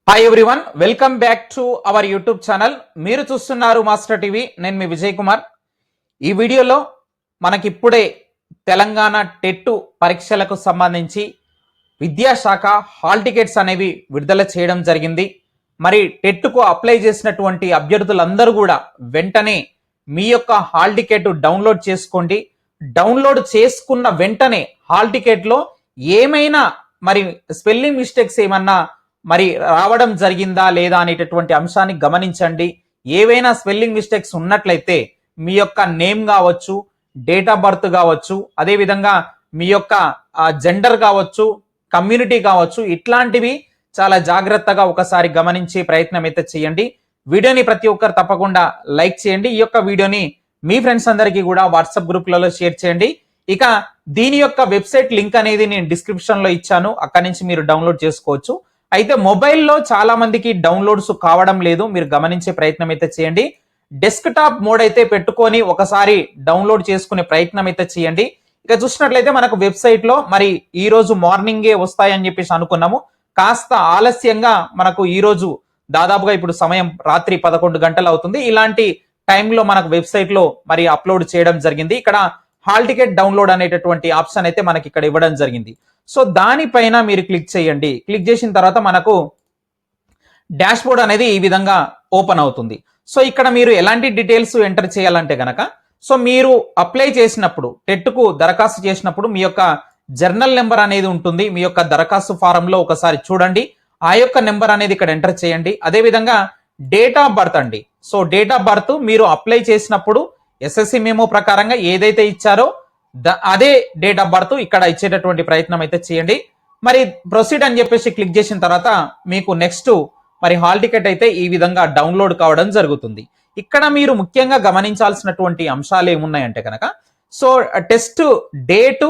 Hi everyone, welcome back to our YouTube channel. మీరు చూస్తున్నారు master TV. నేను మీ విజయ్ కుమార్. ఈ వీడియోలో మనకిప్పుడే తెలంగాణ టెట్ పరీక్షలకు సంబంధించి విద్యాశాఖ హాల్ టికెట్స్ అనేవి విడుదల చేయడం జరిగింది. మరి టెట్కు అప్లై చేసినటువంటి అభ్యర్థులందరూ కూడా వెంటనే మీ యొక్క హాల్ టికెట్ డౌన్లోడ్ చేసుకోండి. డౌన్లోడ్ చేసుకున్న వెంటనే హాల్ టికెట్లో ఏమైనా మరి స్పెల్లింగ్ మిస్టేక్స్ ఏమన్నా మరి రావడం జరిగిందా లేదా అనేటటువంటి అంశాన్ని గమనించండి. ఏవైనా స్పెల్లింగ్ మిస్టేక్స్ ఉన్నట్లయితే మీ యొక్క నేమ్ కావచ్చు, డేట్ ఆఫ్ బర్త్ కావచ్చు, అదేవిధంగా మీ యొక్క జెండర్ కావచ్చు, కమ్యూనిటీ కావచ్చు, ఇట్లాంటివి చాలా జాగ్రత్తగా ఒకసారి గమనించే ప్రయత్నం అయితే చేయండి. వీడియోని ప్రతి ఒక్కరు తప్పకుండా లైక్ చేయండి. ఈ యొక్క వీడియోని మీ ఫ్రెండ్స్ అందరికీ కూడా వాట్సాప్ గ్రూప్లలో షేర్ చేయండి. ఇక దీని యొక్క వెబ్సైట్ లింక్ అనేది నేను డిస్క్రిప్షన్ లో ఇచ్చాను, అక్కడి నుంచి మీరు డౌన్లోడ్ చేసుకోవచ్చు. అయితే మొబైల్లో చాలా మందికి డౌన్లోడ్స్ కావడం లేదు, మీరు గమనించే ప్రయత్నం అయితే చేయండి. డెస్క్టాప్ మోడ్ అయితే పెట్టుకొని ఒకసారి డౌన్లోడ్ చేసుకునే ప్రయత్నం అయితే చేయండి. ఇక చూసినట్లయితే మనకు వెబ్సైట్ లో మరి ఈ రోజు మార్నింగే వస్తాయని చెప్పేసి అనుకున్నాము. కాస్త ఆలస్యంగా మనకు ఈ రోజు దాదాపుగా ఇప్పుడు సమయం రాత్రి 11 గంటలు అవుతుంది. ఇలాంటి టైంలో మనకు వెబ్సైట్ లో మరి అప్లోడ్ చేయడం జరిగింది. ఇక్కడ హాల్ టికెట్ డౌన్లోడ్ అనేటటువంటి ఆప్షన్ అయితే మనకి ఇక్కడ ఇవ్వడం జరిగింది. సో దానిపైన మీరు క్లిక్ చేయండి. క్లిక్ చేసిన తర్వాత మనకు డాష్ బోర్డ్ అనేది ఈ విధంగా ఓపెన్ అవుతుంది. సో ఇక్కడ మీరు ఎలాంటి డీటెయిల్స్ ఎంటర్ చేయాలంటే గనక, సో మీరు అప్లై చేసినప్పుడు టెట్కు దరఖాస్తు చేసినప్పుడు మీ యొక్క జర్నల్ నెంబర్ అనేది ఉంటుంది. మీ యొక్క దరఖాస్తు ఫారంలో ఒకసారి చూడండి, ఆ యొక్క నెంబర్ అనేది ఇక్కడ ఎంటర్ చేయండి. అదేవిధంగా డేట్ ఆఫ్ బర్త్ అండి. సో డేట్ ఆఫ్ బర్త్ మీరు అప్లై చేసినప్పుడు ఎస్ఎస్సి మెమో ప్రకారంగా ఏదైతే ఇచ్చారో అదే డేట్ ఆఫ్ బర్త్ ఇక్కడ ఇచ్చేటటువంటి ప్రయత్నం అయితే చేయండి. మరి ప్రొసీడ్ అని చెప్పేసి క్లిక్ చేసిన తర్వాత మీకు నెక్స్ట్ మరి హాల్ టికెట్ అయితే ఈ విధంగా డౌన్లోడ్ కావడం జరుగుతుంది. ఇక్కడ మీరు ముఖ్యంగా గమనించాల్సినటువంటి అంశాలు ఏమున్నాయంటే కనుక, సో టెస్ట్ డేటు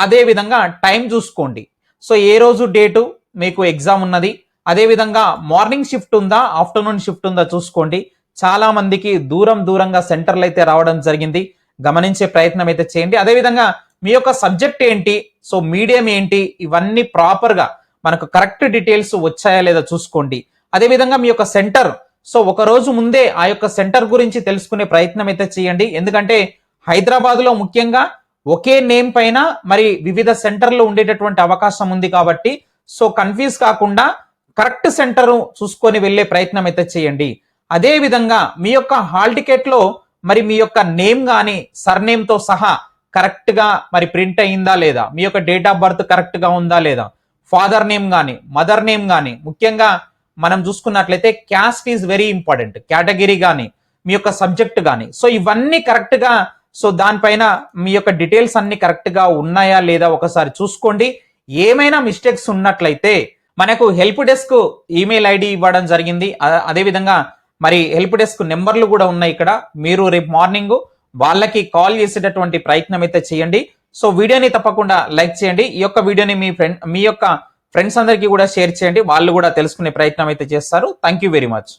అదే విధంగా టైం చూసుకోండి. సో ఏ రోజు డేటు మీకు ఎగ్జామ్ ఉన్నది, అదే విధంగా మార్నింగ్ షిఫ్ట్ ఉందా, ఆఫ్టర్నూన్ షిఫ్ట్ ఉందా చూసుకోండి. చాలా మందికి దూరంగా సెంటర్లు అయితే రావడం జరిగింది, గమనించే ప్రయత్నం అయితే చేయండి. అదేవిధంగా మీ యొక్క సబ్జెక్ట్ ఏంటి, సో మీడియం ఏంటి, ఇవన్నీ ప్రాపర్ గా మనకు కరెక్ట్ డీటెయిల్స్ వచ్చాయా లేదా చూసుకోండి. అదేవిధంగా మీ యొక్క సెంటర్, సో ఒక రోజు ముందే ఆ యొక్క సెంటర్ గురించి తెలుసుకునే ప్రయత్నం అయితే చేయండి. ఎందుకంటే హైదరాబాద్ లో ముఖ్యంగా ఒకే నేమ్ పైన మరి వివిధ సెంటర్లు ఉండేటటువంటి అవకాశం ఉంది కాబట్టి సో కన్ఫ్యూజ్ కాకుండా కరెక్ట్ సెంటర్ చూసుకొని వెళ్లే ప్రయత్నం అయితే చేయండి. అదే విధంగా మీ యొక్క హాల్ టికెట్ లో మరి మీ యొక్క నేమ్ గాని సర్నేమ్ తో సహా కరెక్ట్ గా మరి ప్రింట్ అయిందా లేదా, మీ యొక్క డేట్ ఆఫ్ బర్త్ కరెక్ట్ గా ఉందా లేదా, ఫాదర్ నేమ్ గాని మదర్ నేమ్ గాని, ముఖ్యంగా మనం చూసుకున్నట్లయితే caste is very important, category గాని మీ యొక్క సబ్జెక్ట్ గాని, సో ఇవన్నీ కరెక్ట్ గా, సో దానిపైన మీ యొక్క డీటెయిల్స్ అన్ని కరెక్ట్ గా ఉన్నాయా లేదా ఒకసారి చూసుకోండి. ఏమైనా మిస్టేక్స్ ఉన్నట్లయితే మనకు హెల్ప్ డెస్క్ ఈమెయిల్ ఐడి ఇవ్వడం జరిగింది. అదేవిధంగా మరి హెల్ప్ డెస్క్ నెంబర్లు కూడా ఉన్నాయి ఇక్కడ. మీరు రేపు మార్నింగ్ వాళ్ళకి కాల్ చేసేటటువంటి ప్రయత్నం అయితే చేయండి. సో వీడియోని తప్పకుండా లైక్ చేయండి. ఈ యొక్క వీడియోని మీ యొక్క ఫ్రెండ్స్ అందరికీ కూడా షేర్ చేయండి, వాళ్ళు కూడా తెలుసుకునే ప్రయత్నం అయితే చేస్తారు. Thank you very much.